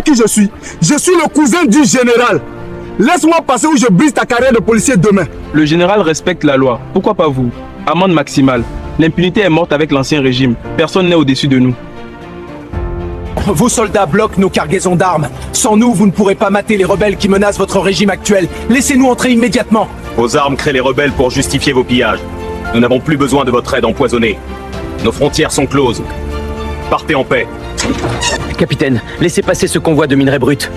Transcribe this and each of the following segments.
qui je suis. Je suis le cousin du général. Laisse-moi passer ou je brise ta carrière de policier demain. Le général respecte la loi. Pourquoi pas vous? Amende maximale. L'impunité est morte avec l'ancien régime. Personne n'est au-dessus de nous. Vos soldats bloquent nos cargaisons d'armes. Sans nous, vous ne pourrez pas mater les rebelles qui menacent votre régime actuel. Laissez-nous entrer immédiatement. Vos armes créent les rebelles pour justifier vos pillages. Nous n'avons plus besoin de votre aide empoisonnée. Nos frontières sont closes. Partez en paix. Capitaine, laissez passer ce convoi de minerais bruts.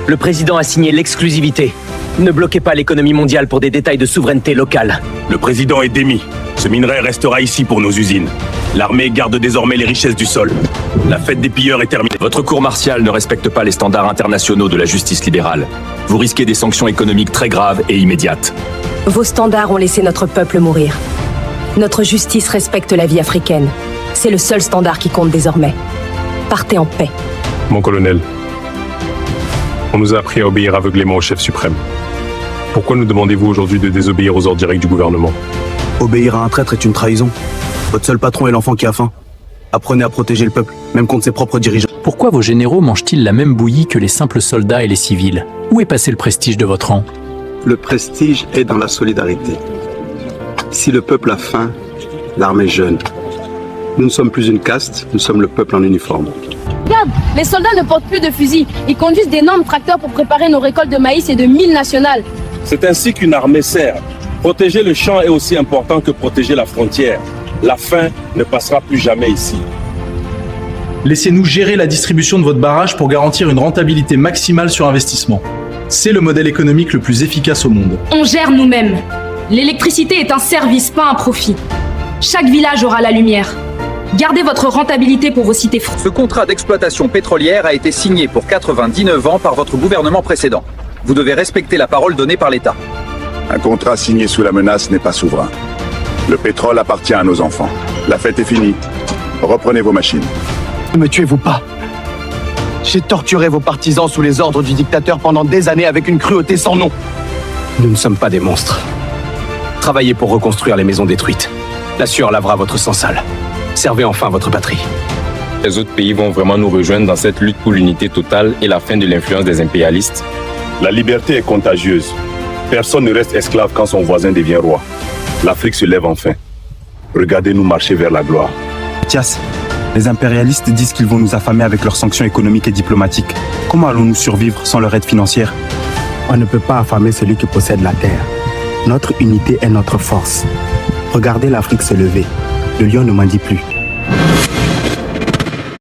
Le président a signé l'exclusivité. Ne bloquez pas l'économie mondiale pour des détails de souveraineté locale. Le président est démis. Ce minerai restera ici pour nos usines. L'armée garde désormais les richesses du sol. La fête des pilleurs est terminée. Votre cour martiale ne respecte pas les standards internationaux de la justice libérale. Vous risquez des sanctions économiques très graves et immédiates. Vos standards ont laissé notre peuple mourir. Notre justice respecte la vie africaine. C'est le seul standard qui compte désormais. Partez en paix. Mon colonel, on nous a appris à obéir aveuglément au chef suprême. Pourquoi nous demandez-vous aujourd'hui de désobéir aux ordres directs du gouvernement? Obéir à un traître est une trahison. Votre seul patron est l'enfant qui a faim. Apprenez à protéger le peuple, même contre ses propres dirigeants. Pourquoi vos généraux mangent-ils la même bouillie que les simples soldats et les civils? Où est passé le prestige de votre rang? Le prestige est dans la solidarité. Si le peuple a faim, l'armée jeûne. Nous ne sommes plus une caste, nous sommes le peuple en uniforme. Regarde, les soldats ne portent plus de fusils. Ils conduisent d'énormes tracteurs pour préparer nos récoltes de maïs et de mil nationales. C'est ainsi qu'une armée sert. Protéger le champ est aussi important que protéger la frontière. La faim ne passera plus jamais ici. Laissez-nous gérer la distribution de votre barrage pour garantir une rentabilité maximale sur investissement. C'est le modèle économique le plus efficace au monde. On gère nous-mêmes. L'électricité est un service, pas un profit. Chaque village aura la lumière. Gardez votre rentabilité pour vos cités. Ce contrat d'exploitation pétrolière a été signé pour 99 ans par votre gouvernement précédent. Vous devez respecter la parole donnée par l'État. Un contrat signé sous la menace n'est pas souverain. Le pétrole appartient à nos enfants. La fête est finie. Reprenez vos machines. Ne me tuez-vous pas. J'ai torturé vos partisans sous les ordres du dictateur pendant des années avec une cruauté sans nom. Nous ne sommes pas des monstres. Travaillez pour reconstruire les maisons détruites. La sueur lavera votre sang sale. Servez enfin votre patrie. Les autres pays vont vraiment nous rejoindre dans cette lutte pour l'unité totale et la fin de l'influence des impérialistes. La liberté est contagieuse. Personne ne reste esclave quand son voisin devient roi. L'Afrique se lève enfin. Regardez-nous marcher vers la gloire. Mathias, les impérialistes disent qu'ils vont nous affamer avec leurs sanctions économiques et diplomatiques. Comment allons-nous survivre sans leur aide financière? On ne peut pas affamer celui qui possède la terre. Notre unité est notre force. Regardez l'Afrique se lever. Le lion ne mendie plus.